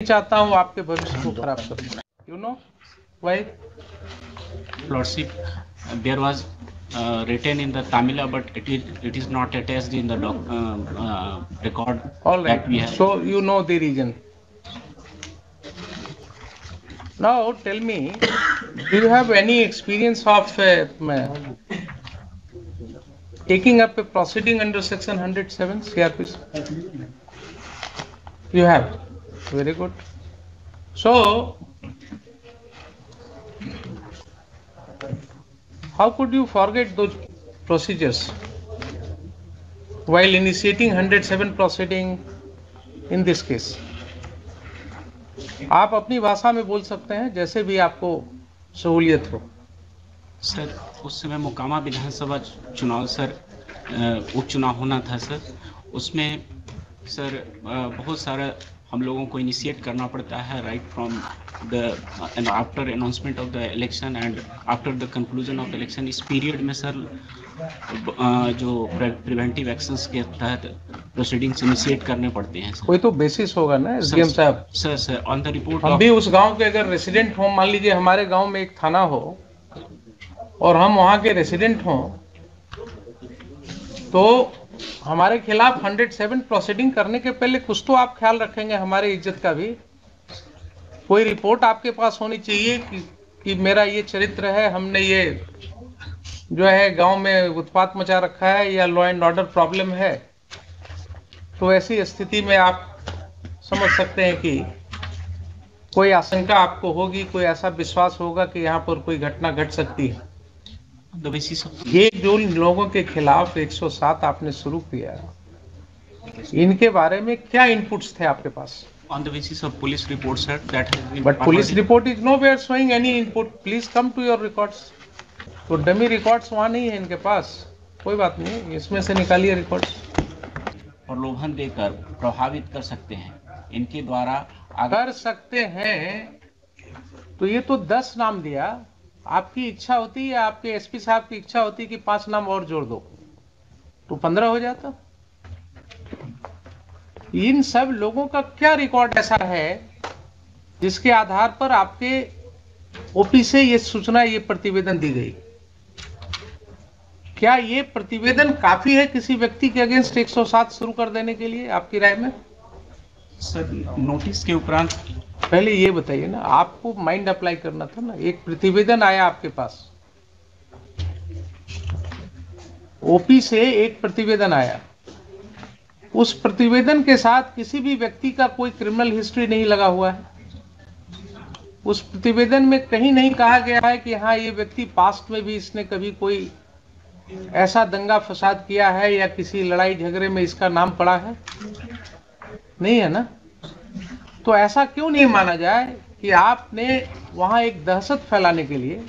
चाहता हूँ आपके भविष्य को खराब करूँ। You know why? Lordship, there was written in the Tamila, but it is not attached in the record All right. that we have. So you know the reason. Now tell me, do you have any experience of taking up a proceeding under Section 107 CRPC? You have. Very good. So how could you forget those procedures while initiating 107 proceeding in this case? आप अपनी भाषा में बोल सकते हैं जैसे भी आपको सहूलियत हो। सर, उस समय मोकामा विधानसभा चुनाव सर उपचुनाव होना था सर। उसमें सर बहुत सारा हम लोगों को इनिशिएट करना पड़ता है right from the after announcement of the election and after the conclusion of election. इस पीरियड में सर जो प्रिवेंटिव एक्शंस के तहत प्रोसीडिंग्स इनिशिएट करने पड़ते हैं। कोई तो बेसिस होगा ना एसडीएम साहब। सर ऑन द रिपोर्ट हम भी उस गांव के अगर रेसिडेंट हो, मान लीजिए हमारे गांव में एक थाना हो और हम वहां के रेसिडेंट हों, तो हमारे खिलाफ 107 प्रोसीडिंग करने के पहले कुछ तो आप ख्याल रखेंगे हमारी इज्जत का भी। कोई रिपोर्ट आपके पास होनी चाहिए कि मेरा ये चरित्र है, हमने ये जो है गांव में उत्पात मचा रखा है या लॉ एंड ऑर्डर प्रॉब्लम है। तो ऐसी स्थिति में आप समझ सकते हैं कि कोई आशंका आपको होगी, कोई ऐसा विश्वास होगा कि यहाँ पर कोई घटना घट सकती है। ये जो लोगों के खिलाफ 107 आपने शुरू किया, इनके बारे में क्या इनपुट्स थे आपके पास? On the basis of police reports, sir, that has been. But police report is nowhere showing any input. Please come to your records. तो डमी रिकॉर्ड्स वहाँ नहीं है इनके पास। कोई बात नहीं, इसमें से निकालिए रिकॉर्ड्स। प्रलोभन देकर प्रभावित कर सकते हैं इनके द्वारा। कर सकते हैं तो ये तो 10 नाम दिया। आपकी इच्छा होती है, आपके एसपी साहब की इच्छा होती है कि 5 नाम और जोड़ दो तो 15 हो जाता। इन सब लोगों का क्या रिकॉर्ड ऐसा है जिसके आधार पर आपके ओपी से ये सूचना, ये प्रतिवेदन दी गई? क्या ये प्रतिवेदन काफी है किसी व्यक्ति के अगेंस्ट 107 शुरू कर देने के लिए आपकी राय में? सर, नोटिस के उपरांत पहले ये बताइए ना, आपको माइंड अप्लाई करना था ना। एक प्रतिवेदन आया आपके पास, ओपी से एक प्रतिवेदन आया। उस प्रतिवेदन के साथ किसी भी व्यक्ति का कोई क्रिमिनल हिस्ट्री नहीं लगा हुआ है। उस प्रतिवेदन में कहीं नहीं कहा गया है कि हाँ ये व्यक्ति पास्ट में भी इसने कभी कोई ऐसा दंगा फसाद किया है या किसी लड़ाई झगड़े में इसका नाम पड़ा है। नहीं है ना? तो ऐसा क्यों नहीं माना जाए कि आपने वहां एक दहशत फैलाने के लिए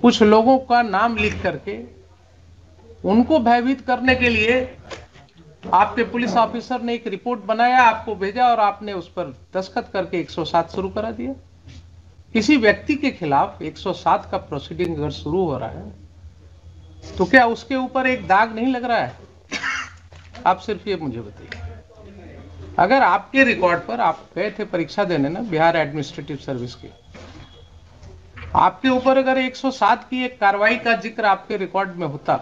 कुछ लोगों का नाम लिख करके उनको भयभीत करने के लिए आपके पुलिस ऑफिसर ने एक रिपोर्ट बनाया, आपको भेजा और आपने उस पर दस्तखत करके 107 शुरू करा दिया। किसी व्यक्ति के खिलाफ 107 का प्रोसीडिंग अगर शुरू हो रहा है तो क्या उसके ऊपर एक दाग नहीं लग रहा है? आप सिर्फ ये मुझे बताइए। अगर आपके रिकॉर्ड पर, आप गए थे परीक्षा देने ना बिहार एडमिनिस्ट्रेटिव सर्विस की, आपके ऊपर अगर 107 की एक कार्रवाई का जिक्र आपके रिकॉर्ड में होता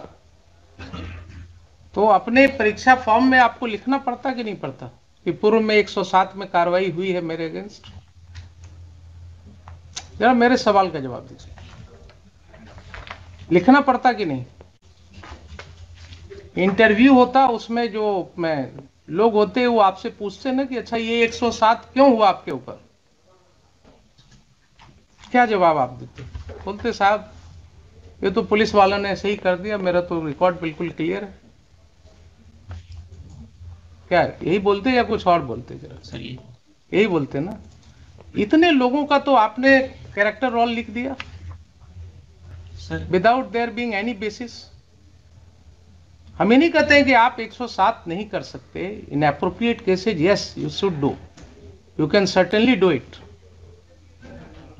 तो अपने परीक्षा फॉर्म में आपको लिखना पड़ता कि नहीं पड़ता कि पूर्व में 107 में कार्रवाई हुई है मेरे अगेंस्ट? जरा मेरे सवाल का जवाब दीजिए। लिखना पड़ता कि नहीं? इंटरव्यू होता, उसमें जो लोग होते हैं वो आपसे पूछते ना कि अच्छा ये 107 क्यों हुआ आपके ऊपर? क्या जवाब आप देते? बोलते साहब ये तो पुलिस वालों ने ऐसे ही कर दिया, मेरा तो रिकॉर्ड बिल्कुल क्लियर है। क्या यही बोलते या कुछ और बोलते? जरा सर यही बोलते ना। इतने लोगों का तो आपने कैरेक्टर रोल लिख दिया sir, without their being any basis. हम ये नहीं कहते हैं कि आप 107 नहीं कर सकते। इन appropriate cases yes you should do, you can certainly do it.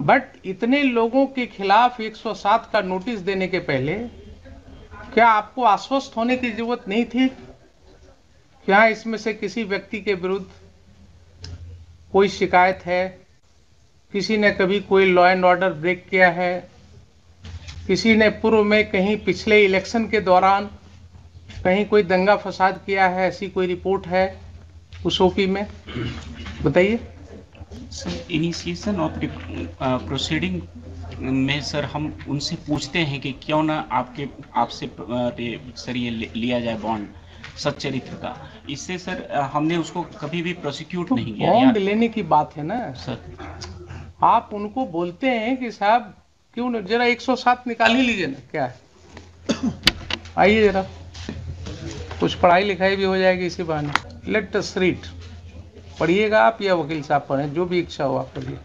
But इतने लोगों के खिलाफ 107 का नोटिस देने के पहले क्या आपको आश्वस्त होने की जरूरत नहीं थी? क्या इसमें से किसी व्यक्ति के विरुद्ध कोई शिकायत है, किसी ने कभी कोई लॉ एंड ऑर्डर ब्रेक किया है, किसी ने पूर्व में कहीं पिछले इलेक्शन के दौरान कहीं कोई दंगा फसाद किया है, ऐसी कोई रिपोर्ट है उस ओपी में? बताइए। सर इनिशिएशन ऑफ प्रोसीडिंग में सर हम उनसे पूछते हैं कि क्यों ना आपसे सर ये लिया जाए बॉन्ड सच्चरित्र का। इससे सर हमने उसको कभी भी प्रोसिक्यूट नहीं किया। बॉन्ड लेने की बात है ना सर, आप उनको बोलते हैं कि साहब क्यों न जरा 107 निकाल ही लीजिए ना, क्या है, आइए जरा, कुछ पढ़ाई लिखाई भी हो जाएगी इसी बहाने। लेट अस रीड, पढ़िएगा आप या वकील साहब पढ़ें, जो भी इच्छा हो आप पढ़िए।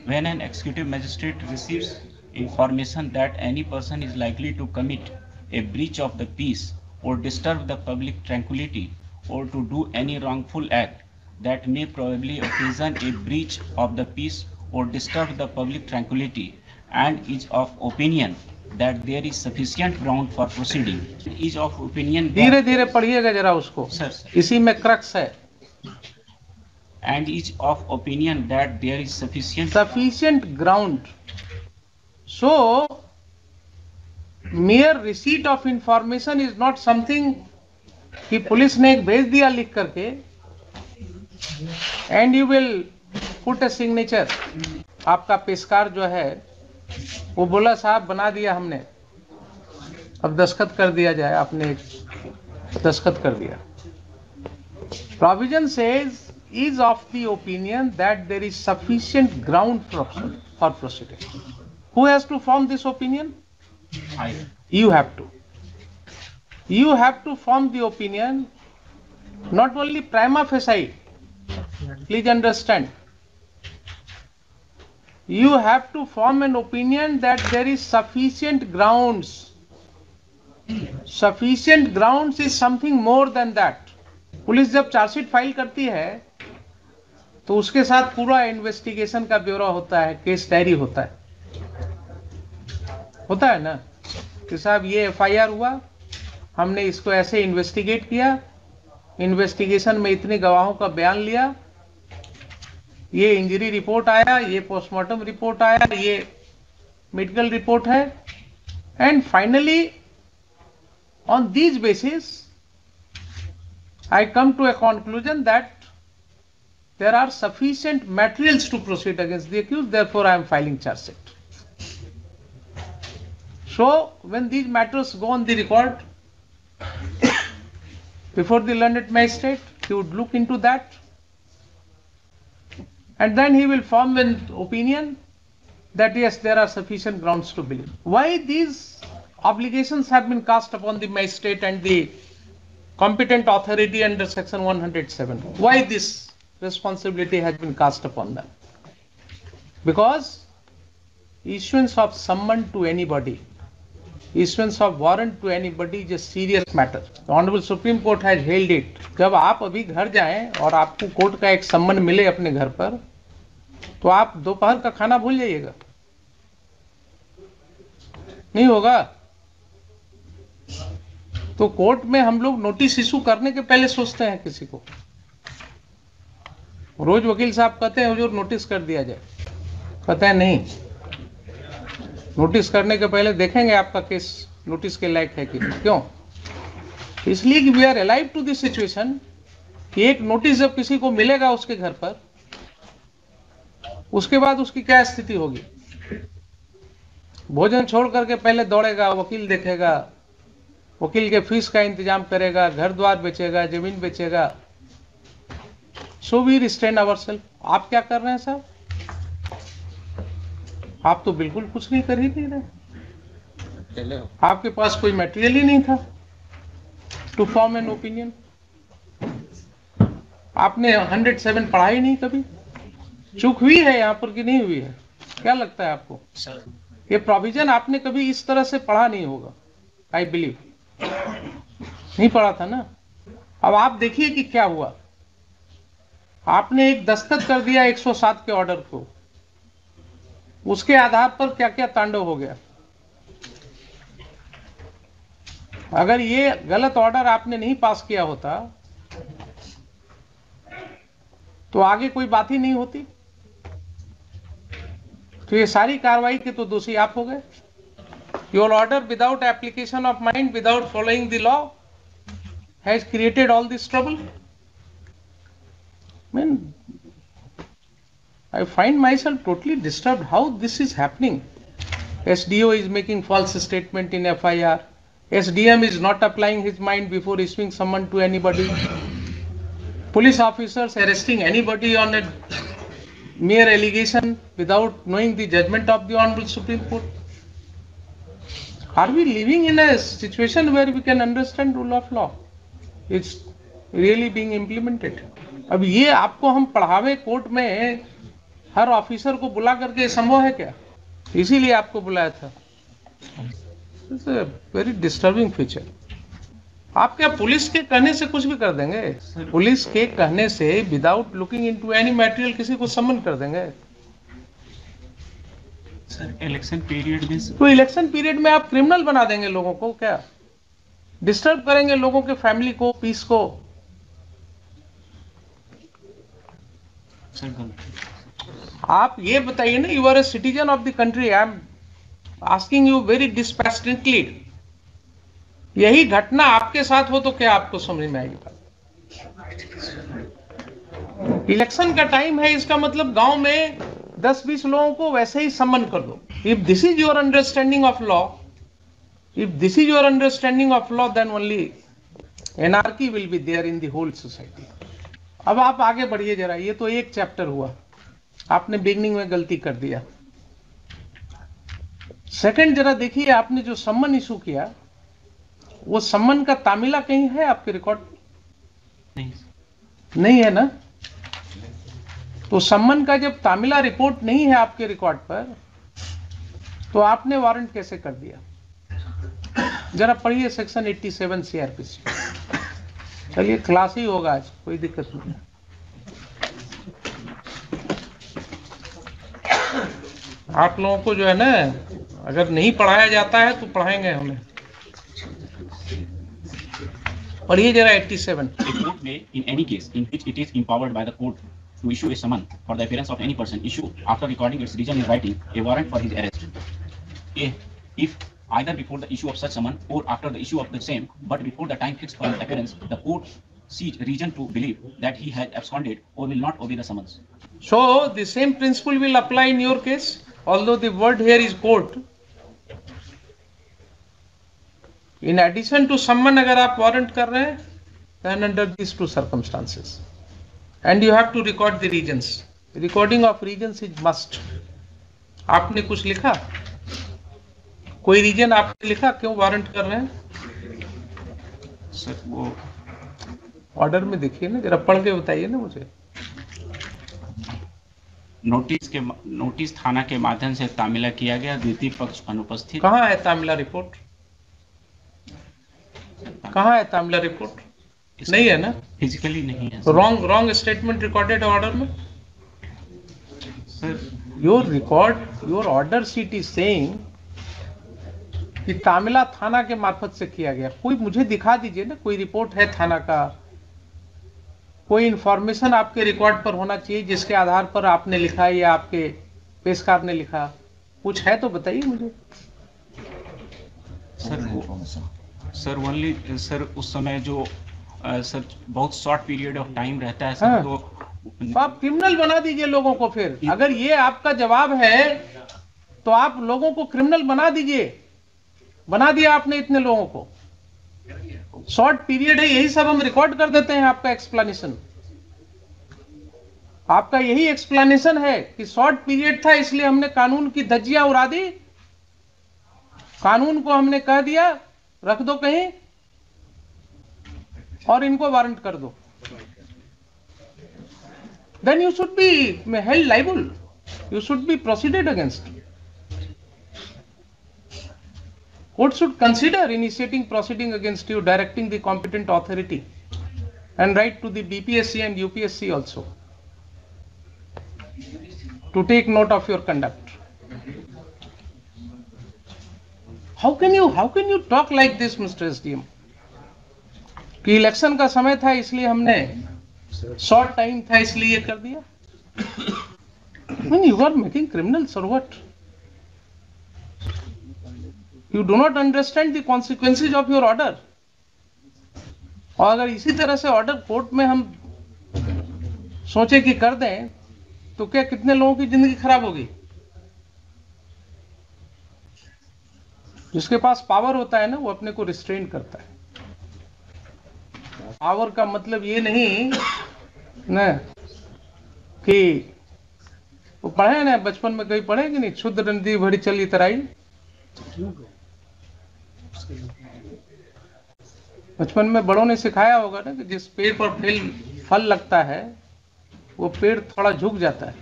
When an executive magistrate receives information that any person is likely to commit a breach of the peace or disturb the public tranquility or to do any wrongful act that may probably occasion a breach of the peace or disturb the public tranquility and is of opinion that there is sufficient ground for proceeding, is of opinion that, धीरे धीरे पढ़िएगा जरा उसको, sir, इसी में crux है। and is of opinion that there is sufficient ground. So mere receipt of information is not something कि police ने एक भेज दिया लिख करके and you will put a signature। आपका पेशकार जो है वो बोला साहब बना दिया हमने, अब दस्तखत कर दिया जाए, आपने एक दस्तखत कर दिया। Provision says is of the opinion that there is sufficient ground for proceeding. Who has to form this opinion? You have to. You have to form the opinion, not only prima facie. Please understand. You have to form an opinion that there is sufficient grounds. Sufficient grounds is something more than that. Police जब chargesheet file करती है तो उसके साथ पूरा investigation का ब्यौरा होता है, केस डायरी होता है ना कि साहब ये एफआईआर हुआ, हमने इसको ऐसे इन्वेस्टिगेट किया, इन्वेस्टिगेशन में इतने गवाहों का बयान लिया, ये इंजरी रिपोर्ट आया, ये पोस्टमार्टम रिपोर्ट आया, ये मेडिकल रिपोर्ट है, and finally on these basis I come to a conclusion that there are sufficient materials to proceed against the accused, therefore I am filing charge sheet. So when these matters go on the record before the learned magistrate, he would look into that and then he will form an opinion that yes, there are sufficient grounds to believe. Why these obligations have been cast upon the magistrate and the competent authority under section 107. Why this responsibility has been cast upon them? Because issuance of summon to anybody, issuance of warrant to anybody is a serious matter. The Honorable Supreme Court has held it. जब आप अभी घर जाएं और आपको court का एक सम्मन मिले अपने घर पर, तो आप दोपहर का खाना भूल जाइएगा, नहीं होगा। तो कोर्ट में हम लोग नोटिस इशू करने के पहले सोचते हैं किसी को, रोज वकील साहब कहते हैं हुजूर नोटिस कर दिया जाए, कहते हैं नहीं, नोटिस करने के पहले देखेंगे आपका केस नोटिस के लायक है कि नहीं। क्यों? इसलिए कि we are alive to this situation कि एक नोटिस जब किसी को मिलेगा उसके घर पर, उसके बाद उसकी क्या स्थिति होगी। भोजन छोड़ करके पहले दौड़ेगा, वकील देखेगा, वकील के फीस का इंतजाम करेगा, घर द्वार बेचेगा, जमीन बेचेगा। So we restrain ourselves. आप क्या कर रहे हैं साहब? आप तो बिल्कुल कुछ नहीं कर ही नहीं रहे, आपके पास कोई मटेरियल ही नहीं था टू फॉर्म एन ओपिनियन। आपने 107 पढ़ा ही नहीं कभी। चूक हुई है यहाँ पर कि नहीं हुई है? क्या लगता है आपको? ये प्रोविजन आपने कभी इस तरह से पढ़ा नहीं होगा, आई बिलीव। नहीं पढ़ा था ना। अब आप देखिए कि क्या हुआ। आपने एक दस्तखत कर दिया 107 के ऑर्डर को, उसके आधार पर क्या क्या तांडव हो गया। अगर ये गलत ऑर्डर आपने नहीं पास किया होता तो आगे कोई बात ही नहीं होती। तो ये सारी कार्रवाई के तो दोषी आप हो गए। Your order without application of mind, without following the law has created all this trouble. Mean I find myself totally disturbed how this is happening. SDO is making false statement in FIR. SDM is not applying his mind before issuing summon to anybody. Police officers arresting anybody on a mere allegation without knowing the judgment of the Honorable Supreme Court. Are we living in a situation where we can understand rule of law? It's really being implemented. अब ये आपको हम पढ़ावे court में हर officer को बुला करके संभव है क्या? इसीलिए आपको बुलाया था। It's a very disturbing feature. आप क्या पुलिस के कहने से कुछ भी कर देंगे? पुलिस के कहने से without looking into any material किसी को समन कर देंगे? सर इलेक्शन पीरियड में, तो इलेक्शन पीरियड में आप क्रिमिनल बना देंगे लोगों को क्या? डिस्टर्ब करेंगे लोगों के फैमिली को, पीस को। आप ये बताइए ना, you are a citizen of the country, I am asking you very dispassionately, यही घटना आपके साथ हो तो क्या आपको समझ में आएगी बात? इलेक्शन का टाइम है, इसका मतलब गांव में 10-20 लोगों को वैसे ही सम्मन कर दो। If this is your understanding of law, if this is your understanding of law, then only anarchy will be there in the whole society. अब आप आगे बढ़िए जरा, ये तो एक चैप्टर हुआ, आपने बिगनिंग में गलती कर दिया। सेकंड जरा देखिए, आपने जो सम्मन इशू किया, वो सम्मन का तामिला कहीं है आपके रिकॉर्ड? नहीं है ना? तो सम्मन का जब तामिला रिपोर्ट नहीं है आपके रिकॉर्ड पर, तो आपने वारंट कैसे कर दिया? जरा पढ़िए सेक्शन 87 CRPC। चलिए क्लास ही होगा आज, कोई दिक्कत नहीं। आप लोगों को जो है ना, अगर नहीं पढ़ाया जाता है तो पढ़ाएंगे हमें। पढ़िए जरा 87। A court may, in any case in which it is empowered by the court to issue a summon for the appearance of any person, issue after recording its reason in writing a warrant for his arrest. If either before the issue of such summon or after the issue of the same, but before the time fixed for his appearance, the court sees reason to believe that he has absconded or will not obey the summons. So the same principle will apply in your case, although the word here is court. In addition to summon, अगर आप warrant कर रहे हैं, then under these two circumstances, and you have to record the reasons. Recording of reasons is must. आपने कुछ लिखा? कोई reason आपने लिखा क्यों वारंट कर रहे हैं? सर वो ऑर्डर में देखिए ना, जरा पढ़ के बताइए ना मुझे। नोटिस थाना के माध्यम से तामिला किया गया, द्वितीय पक्ष अनुपस्थित। कहाँ है तामिला रिपोर्ट? कहाँ है तामिला रिपोर्ट? नहीं है ना? फिजिकली नहीं है। रॉन्ग स्टेटमेंट रिकॉर्डेड ऑर्डर में। Sir your order sheet is saying कि तामिला थाना के मार्फत से किया गया। कोई मुझे दिखा दीजिए ना, कोई रिपोर्ट है थाना का, कोई इंफॉर्मेशन आपके रिकॉर्ड पर होना चाहिए जिसके आधार पर आपने लिखा या आपके पेशकार ने लिखा। कुछ है तो बताइए मुझे। सर ओनली सर उस समय जो सर बहुत शॉर्ट पीरियड ऑफ टाइम रहता है सर। हाँ। तो आप क्रिमिनल बना दीजिए लोगों को। फिर अगर ये आपका जवाब है तो आप लोगों को क्रिमिनल बना दीजिए। बना दिया आपने इतने लोगों को। शॉर्ट पीरियड है, यही सब हम रिकॉर्ड कर देते हैं। आपका एक्सप्लेनेशन, आपका यही एक्सप्लेनेशन है कि शॉर्ट पीरियड था इसलिए हमने कानून की धज्जियां उड़ा दी। कानून को हमने कह दिया रख दो कहीं और इनको वारंट कर दो। Then you should be held liable. You should be proceeded against. Court should consider initiating proceeding against you, directing the competent authority, and write to the BPSC and UPSC also to take note of your conduct. How can you talk like this, Mr. SDM? कि election का समय था इसलिए हमने short time था इसलिए कर दिया। When you are making criminals or what? You do not understand the consequences of your order. और अगर इसी तरह से ऑर्डर कोर्ट में हम सोचे कि कर दें तो क्या कितने लोगों की जिंदगी खराब होगी। जिसके पास पावर होता है ना वो अपने को रिस्ट्रेन करता है। पावर का मतलब ये नहीं ना कि वो पढ़े ना, बचपन में कहीं पढ़े कि नहीं, क्षुद्र नदी भरी चली तराई। बचपन में बड़ों ने सिखाया होगा ना कि जिस पेड़ पर फल लगता है वो पेड़ थोड़ा झुक जाता है।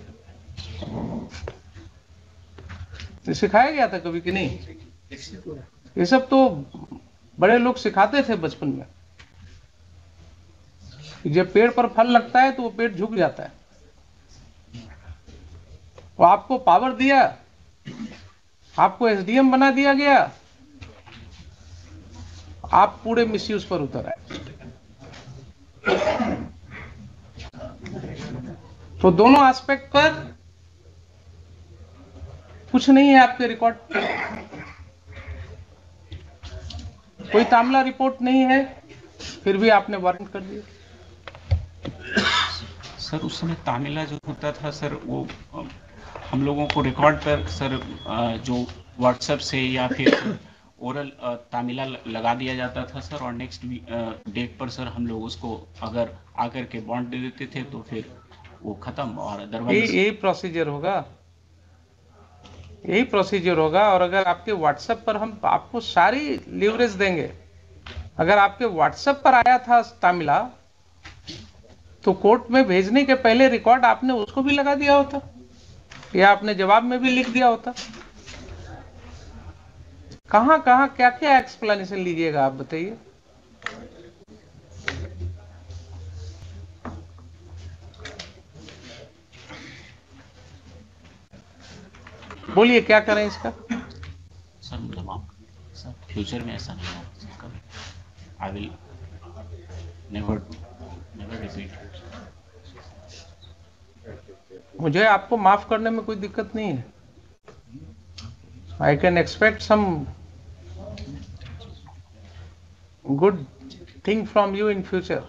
ये सिखाया गया था कभी कि नहीं? ये सब तो बड़े लोग सिखाते थे बचपन में कि जब पेड़ पर फल लगता है तो वो पेड़ झुक जाता है। वो आपको पावर दिया, आपको एसडीएम बना दिया गया, आप पूरे मिसयूज पर उतर आए। तो दोनों एस्पेक्ट पर कुछ नहीं है आपके रिकॉर्ड, कोई तामला रिपोर्ट नहीं है, फिर भी आपने वारंट कर दिया। सर उस समय तामिला जो होता था सर वो हम लोगों को रिकॉर्ड पर सर जो व्हाट्सएप से या फिर ओरल तामिला लगा दिया जाता था सर, और नेक्स्ट डेट पर सर हम लोग उसको अगर आकर के बॉन्ड दे देते थे तो फिर वो खत्म। और अदरवाइज यही प्रोसीजर होगा, यही प्रोसीजर होगा। और अगर आपके व्हाट्सएप पर हम आपको सारी लीवरेज देंगे, अगर आपके व्हाट्सएप पर आया था तामिला तो कोर्ट में भेजने के पहले रिकॉर्ड आपने उसको भी लगा दिया होता या आपने जवाब में भी लिख दिया होता। कहां कहां क्या क्या एक्सप्लेनेशन लीजिएगा आप बताइए। बोलिए क्या करें इसका। सर मतलब सर फ्यूचर में ऐसा नहीं होगा, आई विल नेवर रिपीट। मुझे आपको माफ करने में कोई दिक्कत नहीं है। I can expect some good thing from you in future,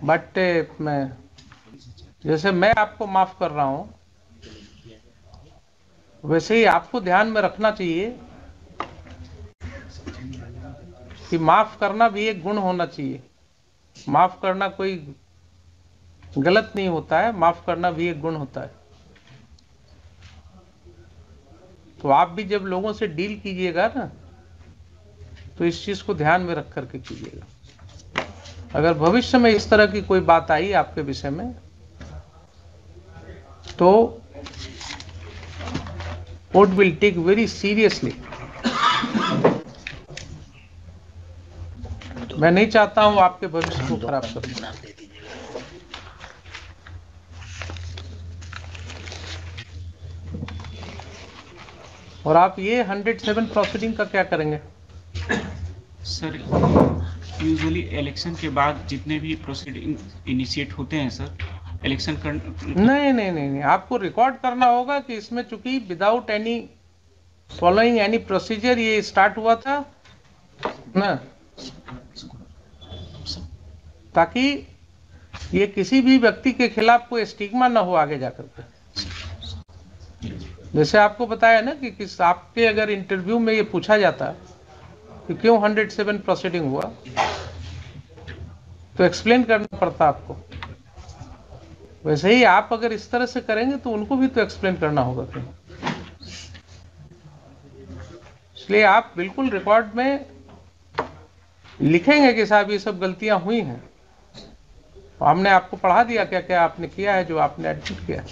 but मैं जैसे मैं आपको माफ कर रहा हूं वैसे ही आपको ध्यान में रखना चाहिए कि माफ करना भी एक गुण होना चाहिए। माफ करना कोई गलत नहीं होता है, माफ करना भी एक गुण होता है। तो आप भी जब लोगों से डील कीजिएगा ना तो इस चीज को ध्यान में रख करके कीजिएगा। अगर भविष्य में इस तरह की कोई बात आई आपके विषय में तो court will take very seriously. मैं नहीं चाहता हूं आपके भविष्य को खराब करना। और आप ये 107 प्रोसीडिंग का क्या करेंगे? सर यूजुअली इलेक्शन के बाद जितने भी प्रोसीडिंग इनिशिएट होते हैं सर, इलेक्शन कर नहीं, आपको रिकॉर्ड करना होगा कि इसमें चूंकि without any following any procedure ये स्टार्ट हुआ था ना, ताकि ये किसी भी व्यक्ति के खिलाफ कोई स्टिग्मा ना हो आगे जाकर के। जैसे आपको बताया ना कि किस आपके अगर इंटरव्यू में ये पूछा जाता कि क्यों 107 प्रोसीडिंग हुआ तो एक्सप्लेन करना पड़ता आपको। वैसे ही आप अगर इस तरह से करेंगे तो उनको भी तो एक्सप्लेन करना होगा कहीं। इसलिए आप बिल्कुल रिकॉर्ड में लिखेंगे कि साहब ये सब गलतियां हुई हैं। हमने आपको पढ़ा दिया क्या क्या आपने किया है जो आपने एडमिट किया है।